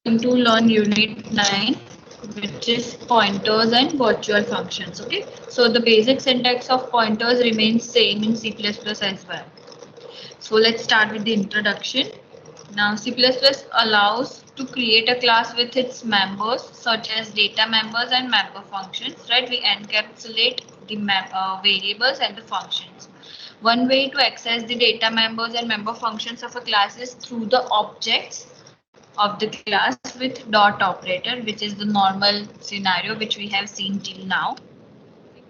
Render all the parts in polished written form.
going to learn unit 9, which is pointers and virtual functions. Okay, so the basic syntax of pointers remains same in C++ as well. So let's start with the introduction. Now C++ allows to create a class with its members such as data members and member functions, right? We encapsulate the variables and the functions. One way to access the data members and member functions of a class is through the objects of the class with dot operator, which is the normal scenario which we have seen till now.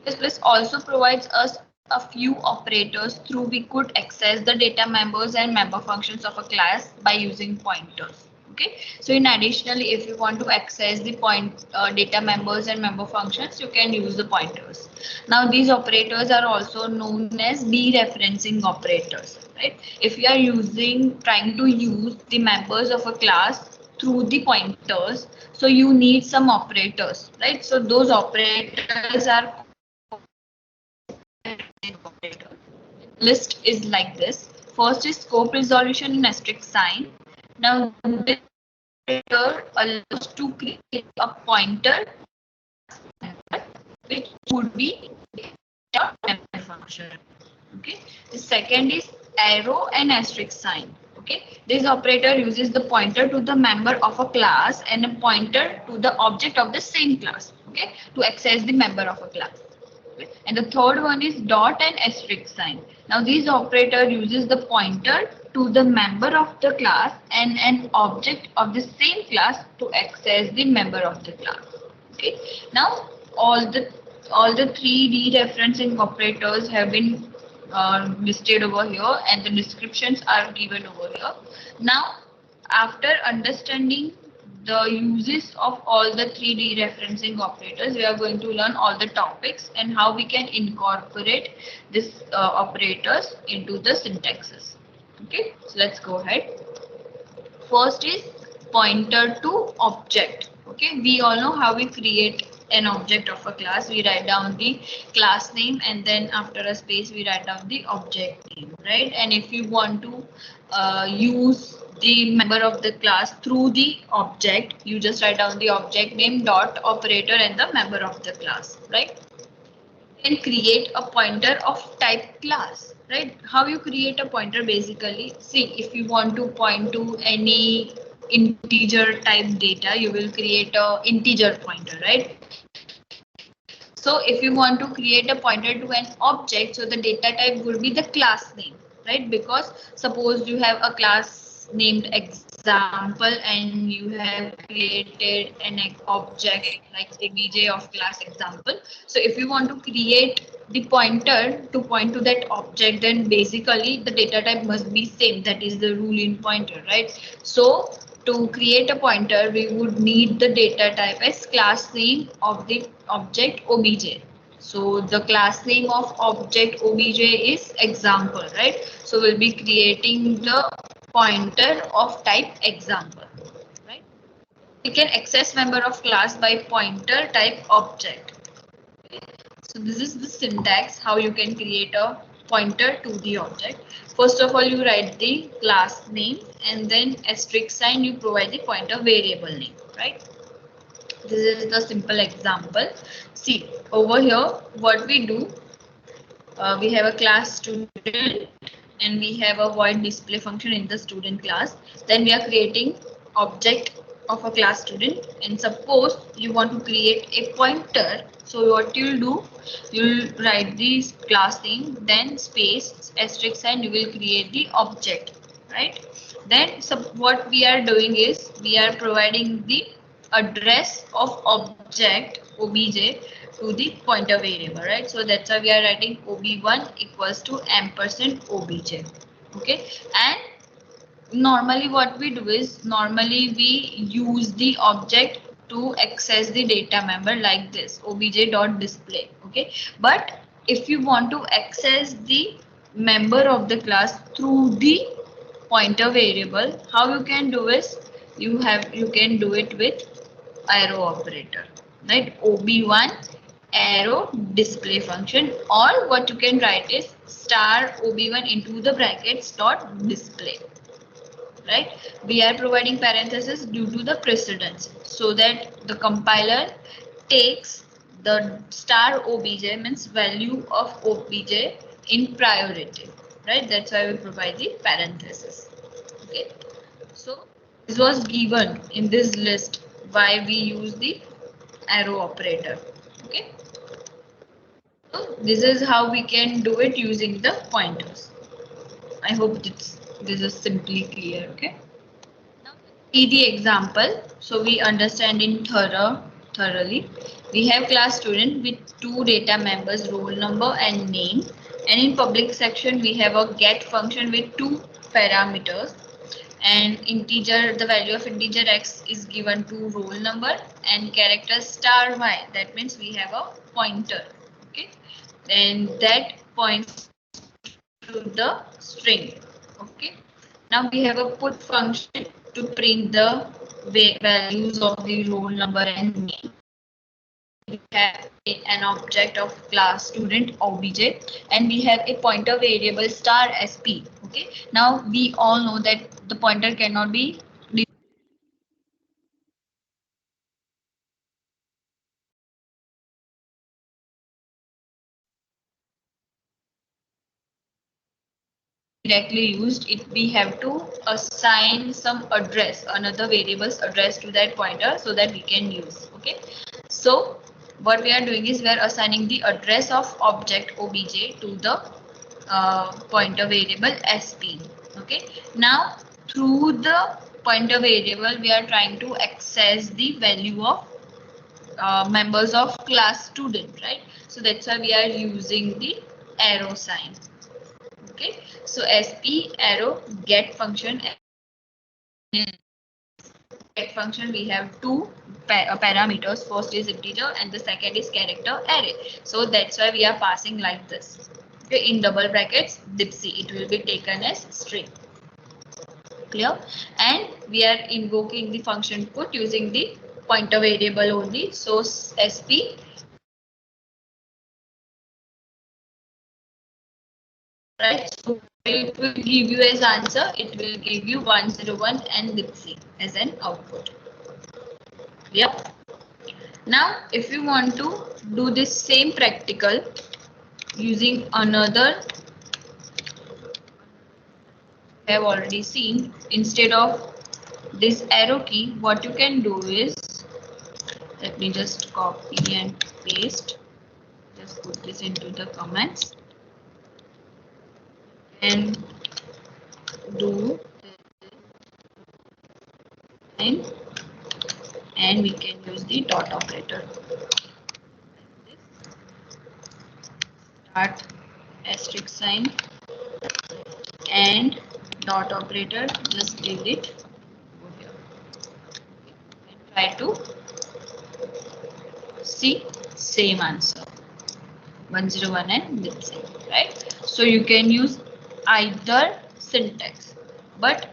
C++ also provides us a few operators through we could access the data members and member functions of a class by using pointers. Okay, so in additionally, if you want to access the data members and member functions, you can use the pointers. Now these operators are also known as dereferencing operators, right? If you are trying to use the members of a class through the pointers, so you need some operators, right? So those operators are operator. List is like this. First is scope resolution in asterisk sign. Now this operator allows to create a pointer which would be member function. Okay. The second is arrow and asterisk sign. Okay. This operator uses the pointer to the member of a class and a pointer to the object of the same class. Okay. To access the member of a class. And the third one is dot and asterisk sign. Now this operator uses the pointer to the member of the class and an object of the same class to access the member of the class. Okay. Now all the three dereferencing operators have been listed over here, and the descriptions are given over here. Now after understanding the uses of all the three dereferencing operators, we are going to learn all the topics and how we can incorporate these operators into the syntaxes. Okay, so let's go ahead. First is pointer to object. Okay, we all know how we create an object of a class. We write down the class name and then after a space we write down the object name, right? And if you want to use the member of the class through the object, you just write down the object name dot operator and the member of the class, right? Can create a pointer of type class, right? How you create a pointer basically, see, if you want to point to any integer type data, you will create a integer pointer, right? So if you want to create a pointer to an object, so the data type would be the class name, right? Because suppose you have a class named example and you have created an object like obj of class example. So if you want to create the pointer to point to that object, then basically the data type must be same. That is the rule in pointer, right? So to create a pointer, we would need the data type as class name of the object obj. So the class name of object obj is example, right? So we'll be creating the pointer of type example, right? We can access member of class by pointer type object. Okay. So this is the syntax how you can create a pointer to the object. First of all, you write the class name and then asterisk sign, you provide the pointer variable name, right? This is the simple example. See over here what we do, we have a class student and we have a void display function in the student class. Then we are creating object of a class student, and suppose you want to create a pointer. So what you'll do, you'll write the class name, then space asterisk sign, you will create the object, right? Then what we are doing is we are providing the address of object obj to the pointer variable, right? So that's why we are writing ob1 equals to ampersand obj. Okay, and normally what we do is normally we use the object to access the data member like this obj.display. Okay, but if you want to access the member of the class through the pointer variable, how you can do is you can do it with arrow operator, right? ob1 arrow display function, or what you can write is star ob1 into the brackets dot display. right? We are providing parenthesis due to the precedence, so that the compiler takes the star obj, means value of obj, in priority, right? That's why we provide the parenthesis. Okay, so this was given in this list why we use the arrow operator. Okay, so this is how we can do it using the pointers. I hope this is simply clear. Okay, now see the example so we understand in thoroughly. We have class student with two data members, roll number and name, and in public section we have a get function with two parameters, and integer, the value of integer x is given to roll number, and character star y, that means we have a pointer. Okay, and that points to the string. Okay, now we have a put function to print the values of the roll number and name. We have an object of class student obj, and we have a pointer variable star sp. Okay, now we all know that the pointer cannot be directly used. It we have to assign some address, another variable's address to that pointer so that we can use. Okay, so what we are doing is we are assigning the address of object obj to the pointer variable sp. Okay, now through the pointer variable we are trying to access the value of members of class student, right? So that's why we are using the arrow sign. Okay, so sp arrow get function. In get function we have two parameters. First is integer and the second is character array. So that's why we are passing like this. Okay, in double brackets dipsy, it will be taken as string. Clear? And we are invoking the function put using the pointer variable only. So sp, right? So it will give you as answer, it will give you 101 and dipsy as an output. Yep. Now if you want to do this same practical using another, we have already seen, instead of this arrow key, what you can do is, let me just copy and paste, just put this into the comments and do, and we can use the dot operator. Start asterisk sign and dot operator, just delete here and try to see same answer 101 and this same, right? So you can use either syntax, but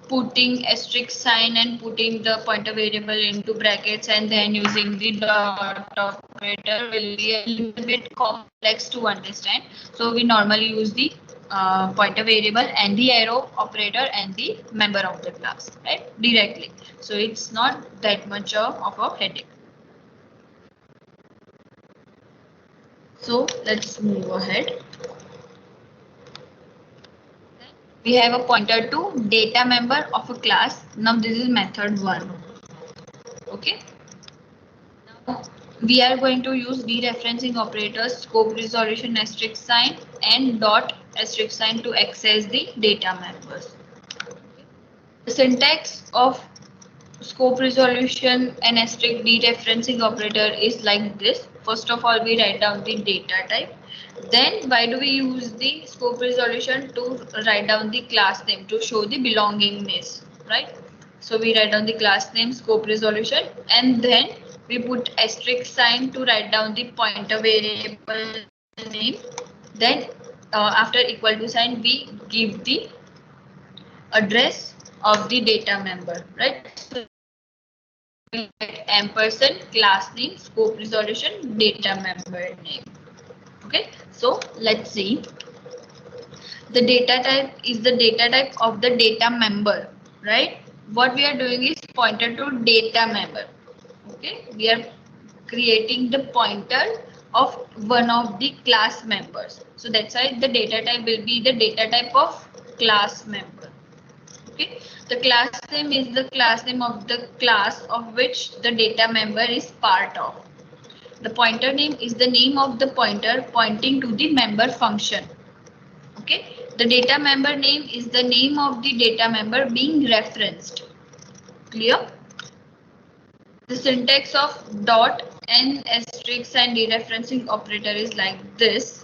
putting asterisk sign and putting the pointer variable into brackets and then using the dot operator will be a little bit complex to understand. So we normally use the pointer variable and the arrow operator and the member of the class, right, directly. So it's not that much of a headache. So let's move ahead. We have a pointer to data member of a class. Now this is method 1. Okay. Now we are going to use dereferencing operators, scope resolution asterisk sign and dot asterisk sign to access the data members. The syntax of scope resolution and asterisk dereferencing operator is like this. First of all, we write down the data type. Then why do we use the scope resolution? To write down the class name, to show the belongingness, right? So we write down the class name, scope resolution, and then we put asterisk sign to write down the pointer variable name. Then after equal to sign we give the address of the data member, right? So we get ampersand, class name, scope resolution, data member name. Okay, so let's see. The data type is the data type of the data member. right? What we are doing is pointer to data member. Okay, we are creating the pointer of one of the class members. So that's why the data type will be the data type of class member. Okay, the class name is the class name of the class of which the data member is part of. The pointer name is the name of the pointer pointing to the member function. Okay, the data member name is the name of the data member being referenced. Clear? The syntax of dot and asterisk and dereferencing operator is like this.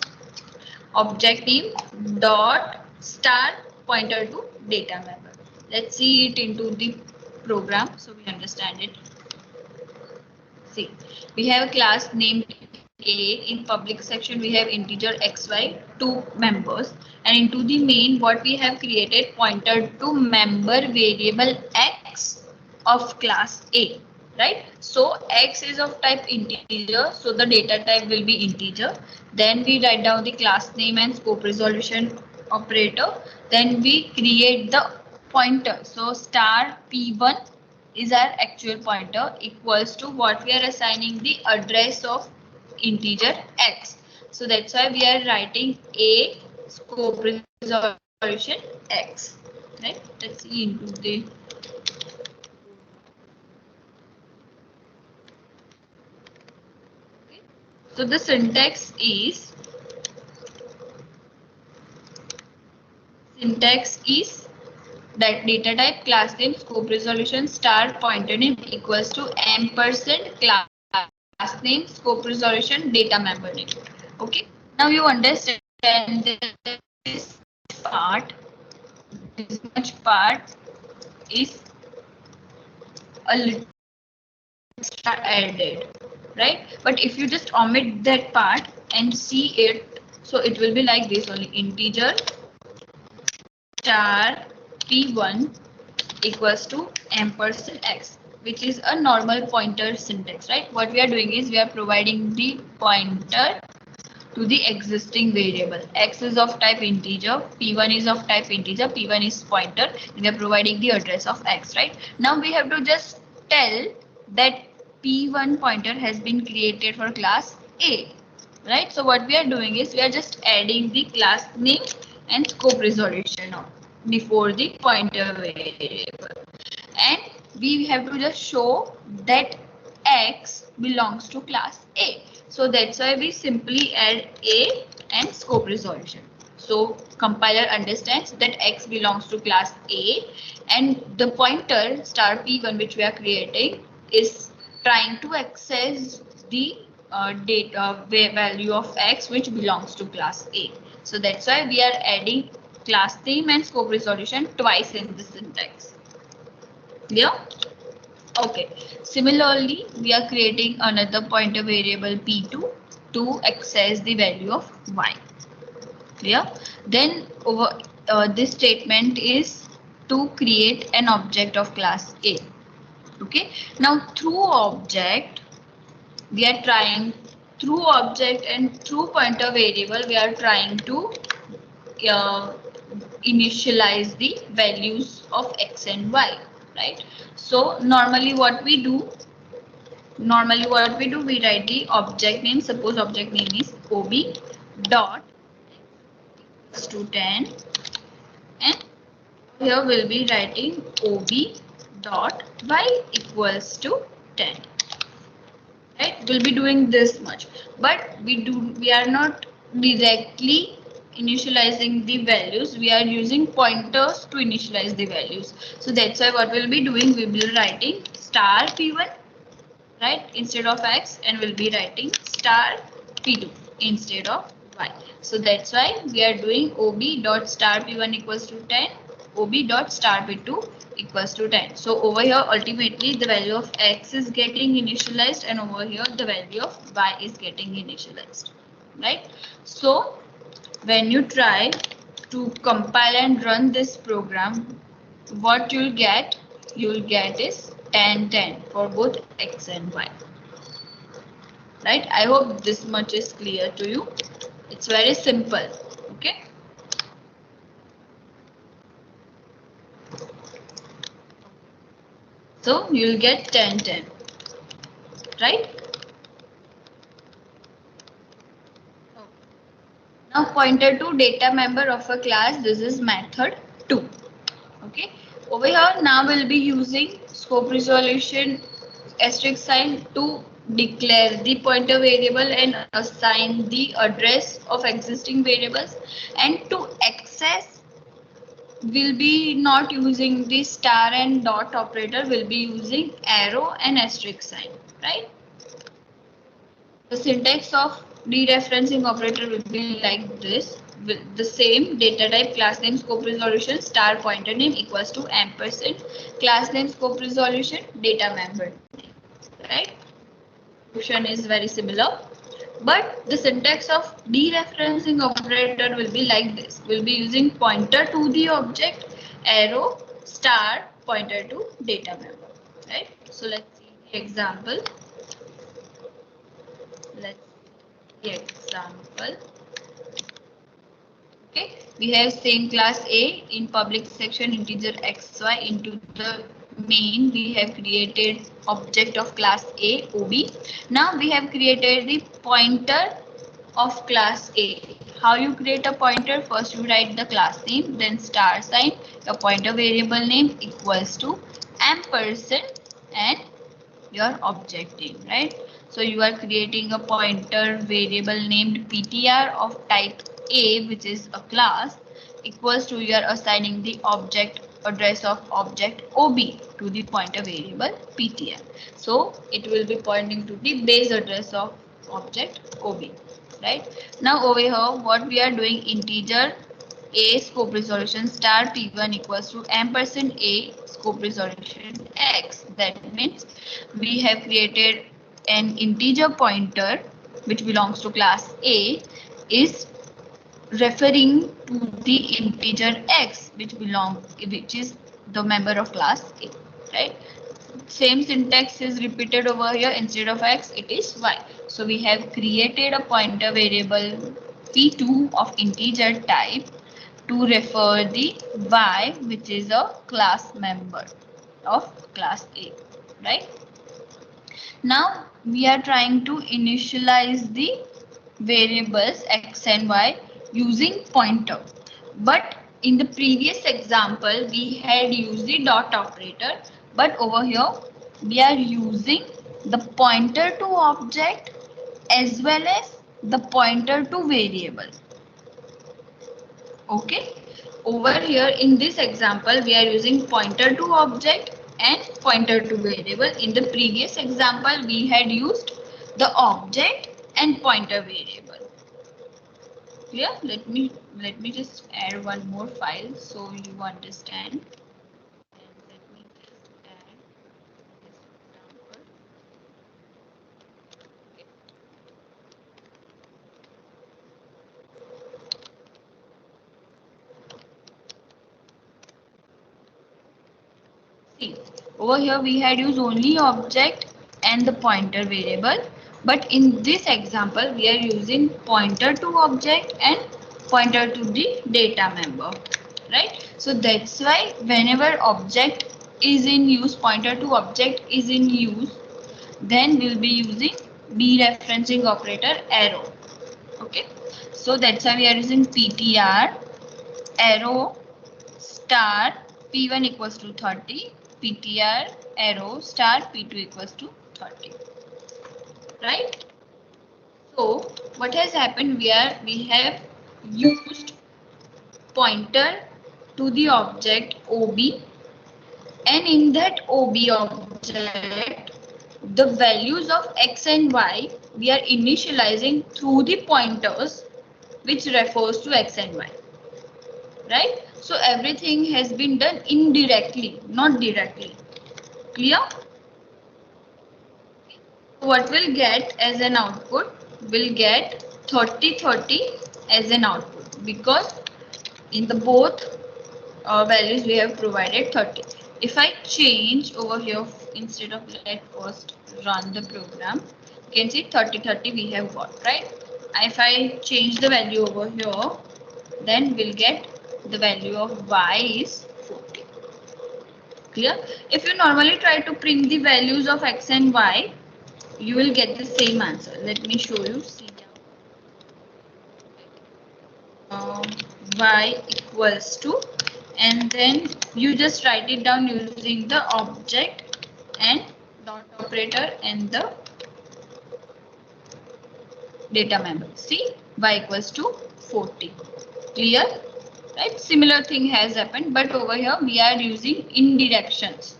Object name dot star pointer to data member. Let's see it into the program so we understand it. See, we have a class named A. In public section we have integer xy, two members, and into the main what we have created pointer to member variable x of class A, right? So x is of type integer, so the data type will be integer. Then we write down the class name and scope resolution operator. Then we create the pointer. So star p1 is our actual pointer equals to what we are assigning the address of integer x. So that's why we are writing a scope resolution x, right? Let's see into the okay. So the syntax is that data type class name scope resolution star pointer name equals to ampersand class name scope resolution data member name. Okay, now you understand this part. This much part is a little extra added, right? But if you just omit that part and see it, so it will be like this only: integer star p1 equals to ampersand x, which is a normal pointer syntax, right? What we are doing is we are providing the pointer to the existing variable. X is of type integer, p1 is of type integer, p1 is pointer, and we are providing the address of x, right? Now we have to just tell that p1 pointer has been created for class A, right? So what we are doing is we are just adding the class name and scope resolution before the pointer variable, and we have to just show that x belongs to class A. So that's why we simply add A and scope resolution. So compiler understands that x belongs to class A, and the pointer star p1 which we are creating is trying to access the data value of x which belongs to class A. So that's why we are adding class name and scope resolution twice in the syntax. Clear? Okay. Similarly, we are creating another pointer variable p2 to access the value of y. Clear? Then over this statement is to create an object of class A. Okay. Now through object, we are trying through object and through pointer variable, we are trying to uh, initialize the values of x and y, right? So normally what we do, we write the object name. Suppose object name is ob dot equals to 10, and here we'll be writing ob dot y equals to 10, right? We'll be doing this much, but we are not directly initializing the values. We are using pointers to initialize the values. So that's why what we'll be doing, we will be writing star p1, right, instead of x, and we'll be writing star p2 instead of y. So that's why we are doing ob dot star p1 equals to 10, ob dot star p2 equals to 10. So over here ultimately the value of x is getting initialized, and over here the value of y is getting initialized, right? So when you try to compile and run this program, what you'll get is 10 10 for both x and y, right? I hope this much is clear to you. It's very simple. Okay. So you'll get 10, 10, right? Now pointer to data member of a class, this is method 2. Okay, over here now we'll be using scope resolution asterisk sign to declare the pointer variable and assign the address of existing variables, and to access we'll be not using the star and dot operator, we'll be using arrow and asterisk sign, right? The syntax of dereferencing operator will be like this. With the same data type, class name, scope resolution, star pointer name equals to ampersand, class name, scope resolution, data member, right? Function is very similar, but the syntax of dereferencing operator will be like this. We'll be using pointer to the object, arrow, star, pointer to data member, right? So let's see the example. Let's see the example. Okay, we have same class A in public section integer xy. Into the main we have created object of class A OB. Now we have created the pointer of class A. How you create a pointer? First you write the class name, then star sign, your pointer variable name equals to ampersand and your object name, right? So you are creating a pointer variable named ptr of type A, which is a class, equals to, you are assigning the object address of object ob to the pointer variable ptr. So it will be pointing to the base address of object ob, right? Now over here what we are doing, integer a scope resolution star p1 equals to ampersand a scope resolution x. That means we have created an integer pointer which belongs to class A is referring to the integer x which is the member of class A, right? Same syntax is repeated over here. Instead of x it is y. So we have created a pointer variable p2 of integer type to refer the y, which is a class member of class A, right? Now we are trying to initialize the variables x and y using pointer, but in the previous example we had used the dot operator, but over here we are using the pointer to object as well as the pointer to variable. Okay, over here in this example we are using pointer to object and pointer to variable. In the previous example we had used the object and pointer variable. Clear? Let me just add one more file so you understand. And let me just add this example. See, over here we had used only object and the pointer variable, but in this example we are using pointer to object and pointer to the data member, right? So that's why whenever object is in use, pointer to object is in use, then we'll be using dereferencing operator arrow. Okay, so that's why we are using ptr arrow star p1 equals to 30, ptr arrow star p2 equals to 30, right? So what has happened, we have used pointer to the object ob, and in that ob object the values of x and y we are initializing through the pointers which refers to x and y, right? So everything has been done indirectly, not directly. Clear? What we'll get as an output, we'll get 30 30 as an output, because in the both values we have provided 30. If I change over here, instead of, let first run the program, you can see 30 30 we have got, right? If I change the value over here, then we'll get the value of y is 40. Clear? If you normally try to print the values of x and y, you will get the same answer. Let me show you. See y equals to, and then you just write it down using the object and dot operator and the data member. See, y equals to 40. Clear? Right? Similar thing has happened, but over here we are using indirections.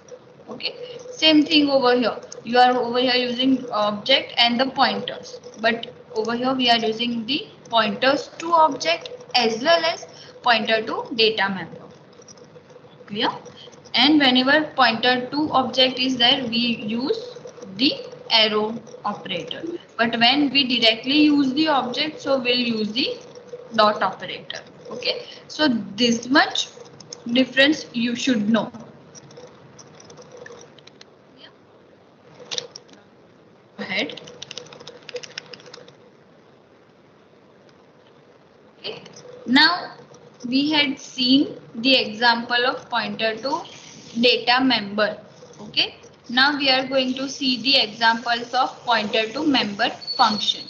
Okay, same thing over here. You are over here using object and the pointers, but over here we are using the pointers to object as well as pointer to data member. Clear? And whenever pointer to object is there, we use the arrow operator. But when we directly use the object, so we'll use the dot operator. Okay, so this much difference you should know. Go ahead. Okay. Now we had seen the example of pointer to data member. Okay. Now we are going to see the examples of pointer to member function.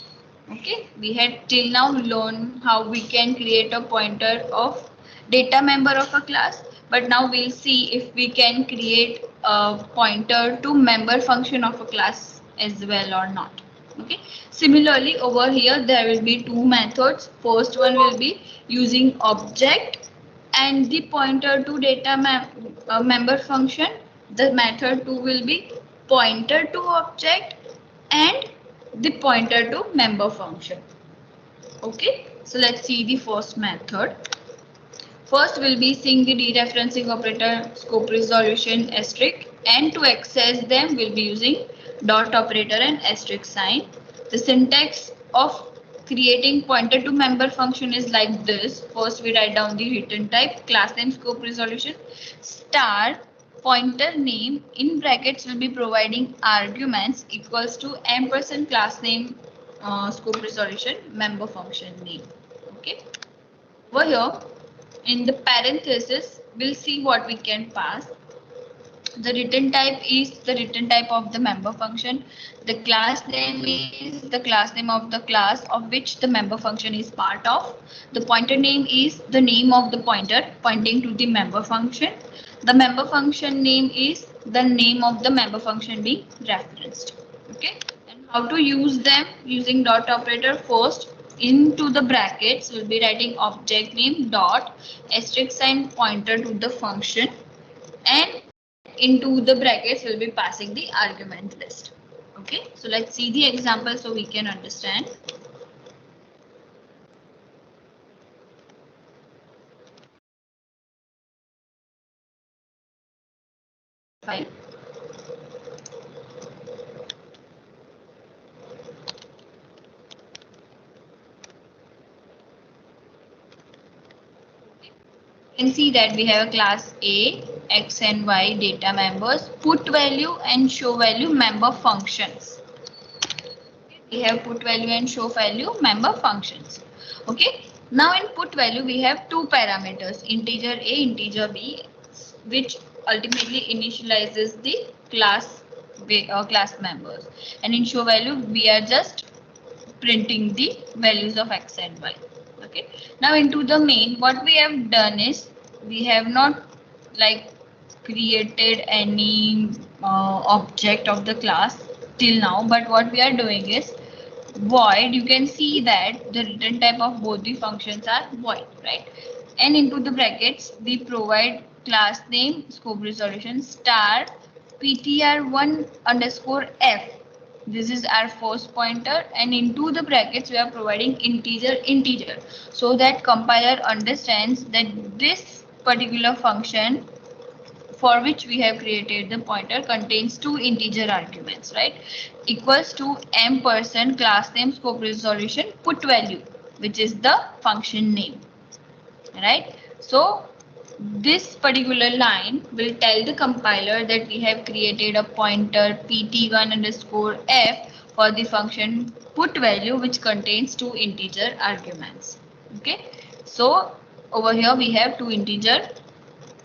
Okay. We had till now learned how we can create a pointer of data member of a class, but now we'll see if we can create a pointer to member function of a class as well or not. Okay. Similarly, over here there will be two methods. First one will be using object and the pointer to data member function. The method 2 will be pointer to object and the pointer to member function. Okay, so let's see the first method. First we'll be seeing the dereferencing operator, scope resolution, asterisk, and to access them we'll be using dot operator and asterisk sign. The syntax of creating pointer to member function is like this. First we write down the return type, class name, scope resolution, star, pointer name, in brackets will be providing arguments equals to ampersand class name, scope resolution, member function name. Okay, over here in the parenthesis we'll see what we can pass. The return type is the return type of the member function. The class name is the class name of the class of which the member function is part of. The pointer name is the name of the pointer pointing to the member function. The member function name is the name of the member function being referenced. Okay, and how to use them using dot operator. First, into the brackets we'll be writing object name dot asterisk sign pointer to the function, and into the brackets we'll be passing the argument list. Okay, so let's see the example so we can understand. Fine. You can see that we have a class A, X and Y data members, put value and show value member functions. We have put value and show value member functions. Okay, now in put value we have two parameters, integer A, integer B, which ultimately initializes the class members, and in show value we are just printing the values of X and Y. Okay, now into the main what we have done is we have not like created any object of the class till now, but what we are doing is void. You can see that the return type of both the functions are void, right? And into the brackets we provide class name, scope resolution, star ptr1 underscore f. This is our first pointer, and into the brackets we are providing integer so that compiler understands that this particular function for which we have created the pointer contains two integer arguments, right? Equals to ampersand class name, scope resolution, put value, which is the function name, right? So this particular line will tell the compiler that we have created a pointer pt1 underscore f for the function put value, which contains two integer arguments. Okay, so over here we have two integer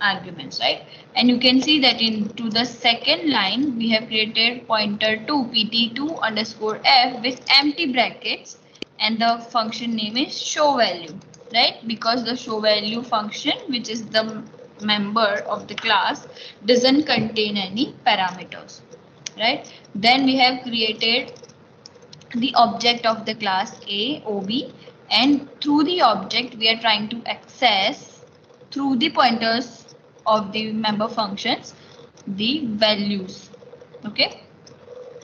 arguments, right? And you can see that into the second line we have created pointer to pt2 underscore f with empty brackets, and the function name is show value, right? Because the show value function, which is the member of the class, doesn't contain any parameters, right? Then we have created the object of the class A, OB, and through the object we are trying to access through the pointers of the member functions the values. Okay.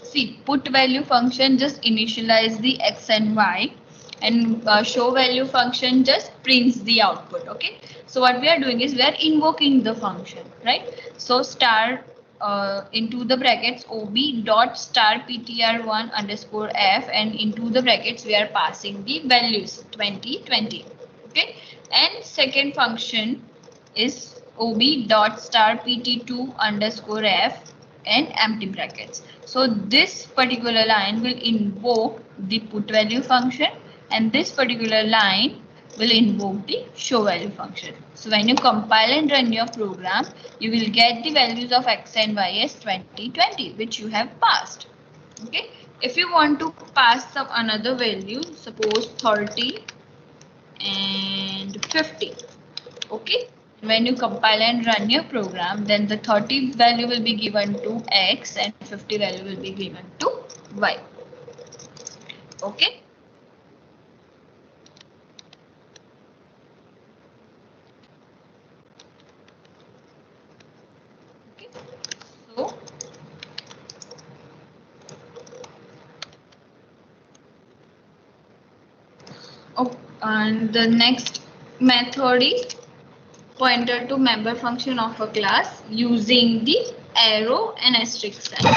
See, put value function just initialize the x and y, and show value function just prints the output. Okay. So what we are doing is we are invoking the function, right? So star into the brackets ob dot star ptr1 underscore f, and into the brackets we are passing the values 2020. Okay. And second function is ob dot star pt2 underscore f and empty brackets. So this particular line will invoke the put value function, and this particular line will invoke the show value function. So when you compile and run your program, you will get the values of x and y as 2020, which you have passed. Okay. If you want to pass some another value, suppose 30 and 50. Okay. When you compile and run your program, then the 30 value will be given to x and 50 value will be given to y. Okay. So and the next method is pointer to member function of a class using the arrow and asterisk sign.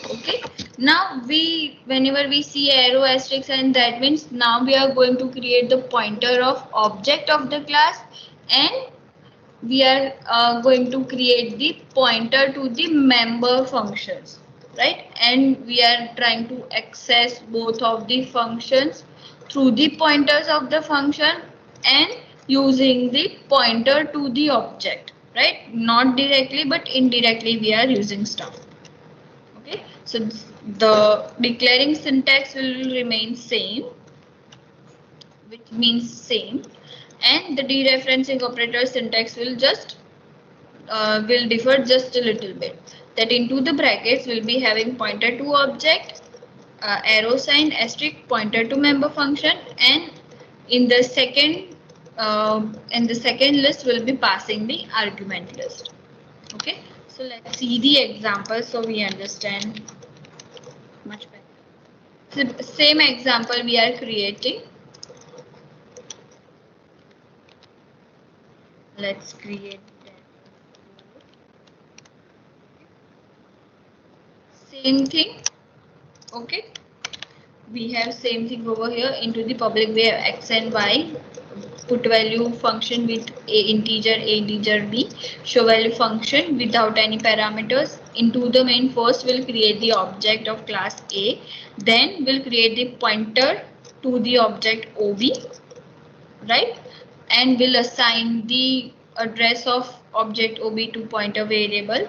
Okay. Now whenever we see arrow, asterisk sign, that means now we are going to create the pointer of object of the class, and we are going to create the pointer to the member functions, right? And we are trying to access both of the functions through the pointers of the function and using the pointer to the object, right? Not directly but indirectly we are using stuff. Okay, so the declaring syntax will remain same, which means same, and the dereferencing operator syntax will just will differ just a little bit. That into the brackets will be having pointer to object, arrow sign, asterisk, pointer to member function, and in the second list will be passing the argument list. Okay, so let's see the example so we understand much better. So same example we are creating. Let's create same thing. Okay, we have same thing over here. Into the public we have x and y, put value function with integer b, show value function without any parameters. Into the main, first we'll create the object of class A, then we'll create the pointer to the object ob, right? And we'll assign the address of object ob to pointer variable.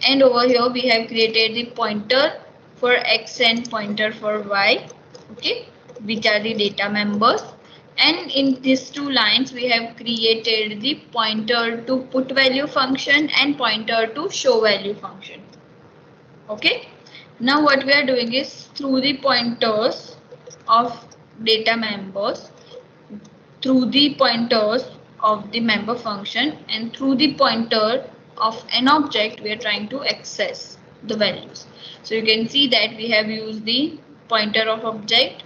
And over here we have created the pointer for x and pointer for y, okay, which are the data members. And in these two lines we have created the pointer to put value function and pointer to show value function. Okay, now what we are doing is through the pointers of data members, through the pointers of the member function, and through the pointer of an object we are trying to access the values. So you can see that we have used the pointer of object,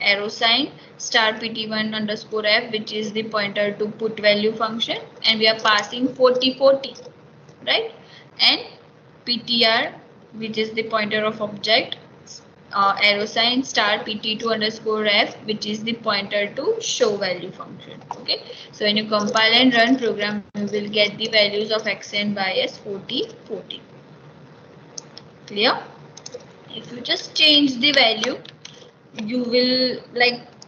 arrow sign, star pt1 underscore f, which is the pointer to put value function, and we are passing 4040, right? And ptr, which is the pointer of object, arrow sign, star pt2 underscore f, which is the pointer to show value function. Okay, so when you compile and run program, you will get the values of x and y as 4040. Clear? If you just change the value, you will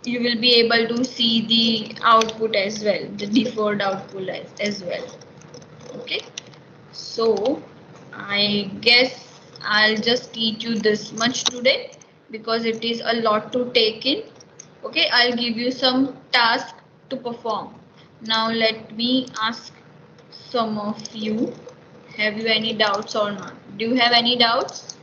be able to see the output as well, the deferred output as well. Okay, so I guess I'll just teach you this much today because it is a lot to take in. Okay, I'll give you some tasks to perform. Now let me ask some of you, have you any doubts or not? Do you have any doubts?